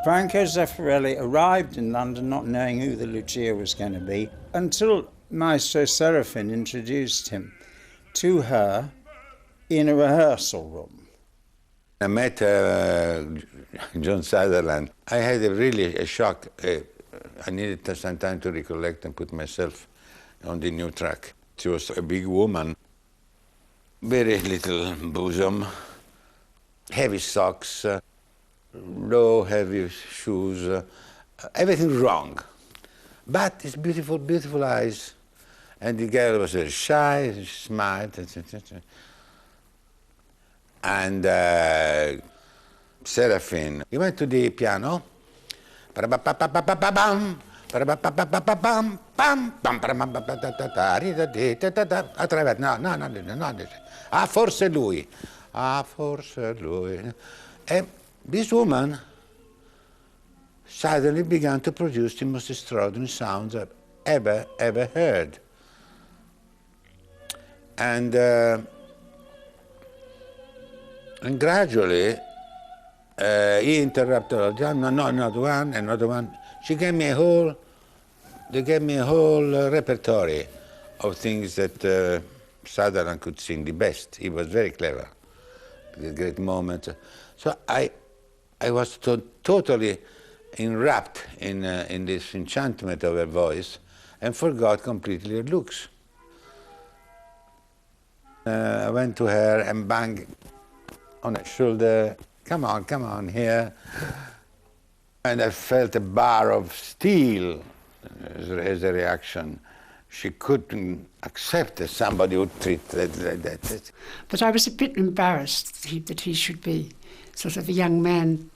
Franco Zeffirelli arrived in London not knowing who the Lucia was going to be until Maestro Serafin introduced him to her in a rehearsal room. I met Joan Sutherland. I had really a shock. I needed some time to recollect and put myself on the new track. She was a big woman, very little bosom, heavy socks, low, heavy shoes, everything wrong. But it's beautiful, beautiful eyes. And the girl was very shy, she smiled, and Serafin, he went to the piano, forse lui, forse lui. And this woman suddenly began to produce the most extraordinary sounds I've ever heard. And gradually, he interrupted, no, another one. They gave me a whole repertoire of things that Sutherland could sing the best. He was very clever, with great moments. So I was totally enwrapped in this enchantment of her voice and forgot completely her looks. I went to her and banged on her shoulder, come on, here. And I felt a bar of steel as a reaction. She couldn't accept that somebody would treat that like that. But I was a bit embarrassed that he should be sort of a young man,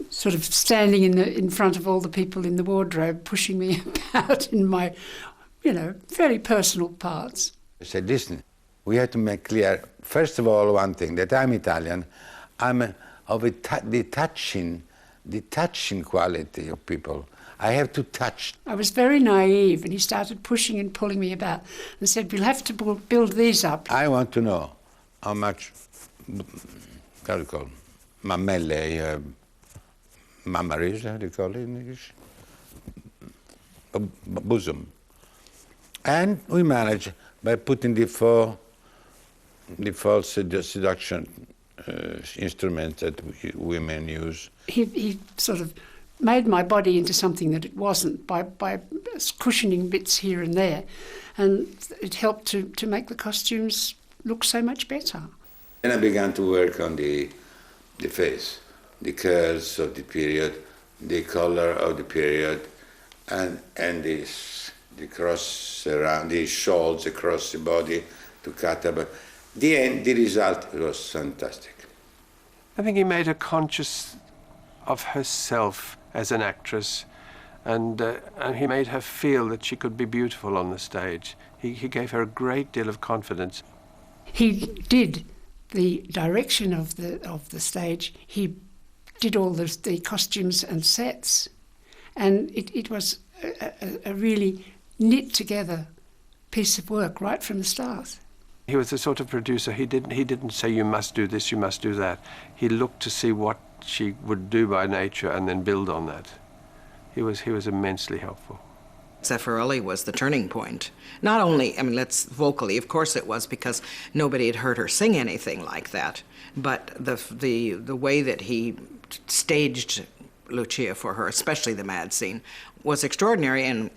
sort of standing in front of all the people in the wardrobe, pushing me about in my, very personal parts. I said, listen, we have to make clear, first of all, one thing, that I'm Italian. I'm of the touching quality of people. I have to touch. I was very naive, and he started pushing and pulling me about and said, we'll have to build these up. I want to know how much, how do you call it, mammelle, mammaries, how do you call it in English? Bosom. And we manage by putting the false seduction instruments that women use. He sort of made my body into something that it wasn't by cushioning bits here and there, and it helped to make the costumes look so much better. Then I began to work on the face, the curves of the period, the color of the period, and the cross around the shawls across the body to cut up. The result was fantastic. I think he made her conscious of herself as an actress, and he made her feel that she could be beautiful on the stage. He gave her a great deal of confidence. He did the direction of the stage. He did all the costumes and sets, and it was a really knit together piece of work right from the start. He was the sort of producer, he didn't say you must do this, you must do that. He looked to see what she would do by nature and then build on that. He was immensely helpful. Zeffirelli was the turning point. Not only, vocally, of course it was, because nobody had heard her sing anything like that, but the way that he staged Lucia for her, especially the mad scene, was extraordinary, and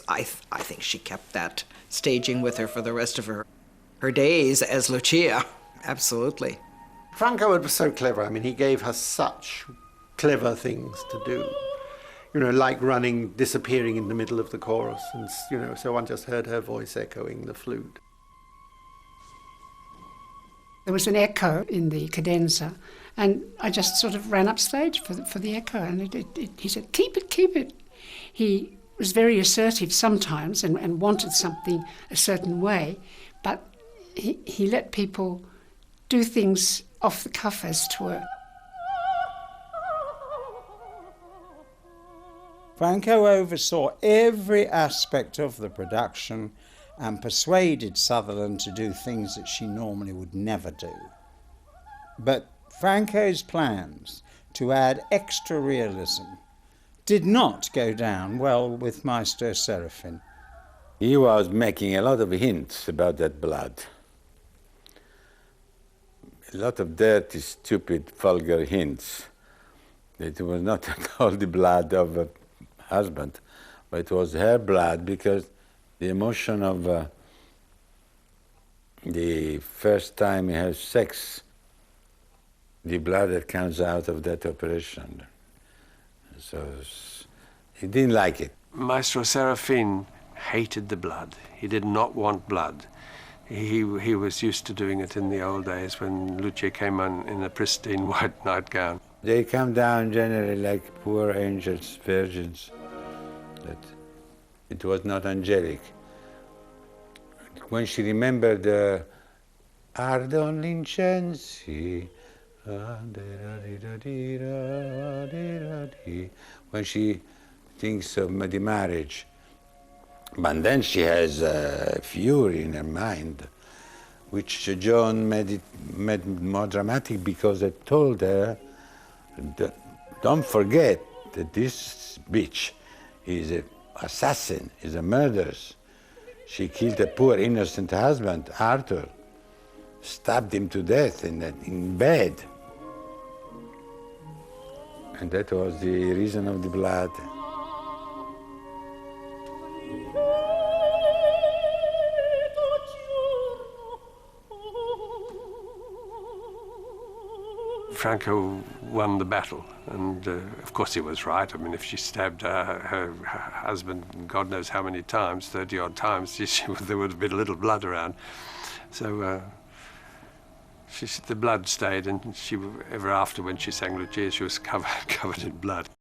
I think she kept that staging with her for the rest of her days as Lucia. Absolutely. Franco was so clever. He gave her such clever things to do. Like disappearing in the middle of the chorus, and so one just heard her voice echoing the flute. There was an echo in the cadenza, and I just sort of ran upstage for the echo, and he said, keep it. He was very assertive sometimes and wanted something a certain way, but he let people do things off the cuff, as it were. Franco oversaw every aspect of the production and persuaded Sutherland to do things that she normally would never do. But Franco's plans to add extra realism, did not go down well with Maestro Serafin. He was making a lot of hints about that blood. A lot of dirty, stupid, vulgar hints. It was not at all the blood of a husband, but it was her blood, because the emotion of the first time he has sex, the blood that comes out of that operation. So he didn't like it. Maestro Serafin hated the blood. He did not want blood. He was used to doing it in the old days when Lucia came on in a pristine white nightgown. They come down generally like poor angels, virgins. That it was not angelic. When she remembered Ardon Lincensi, when she thinks of the marriage, but then she has fury in her mind, which Joan made more dramatic, because it told her, don't forget that this bitch is an assassin, is a murderer. She killed a poor innocent husband, Arthur, stabbed him to death in bed. And that was the reason of the blood. Franco won the battle, and of course he was right. I mean, if she stabbed her husband God knows how many times, 30-odd times, there would have been a little blood around. So the blood stayed, and ever after, when she sang Lucia, she was covered in blood.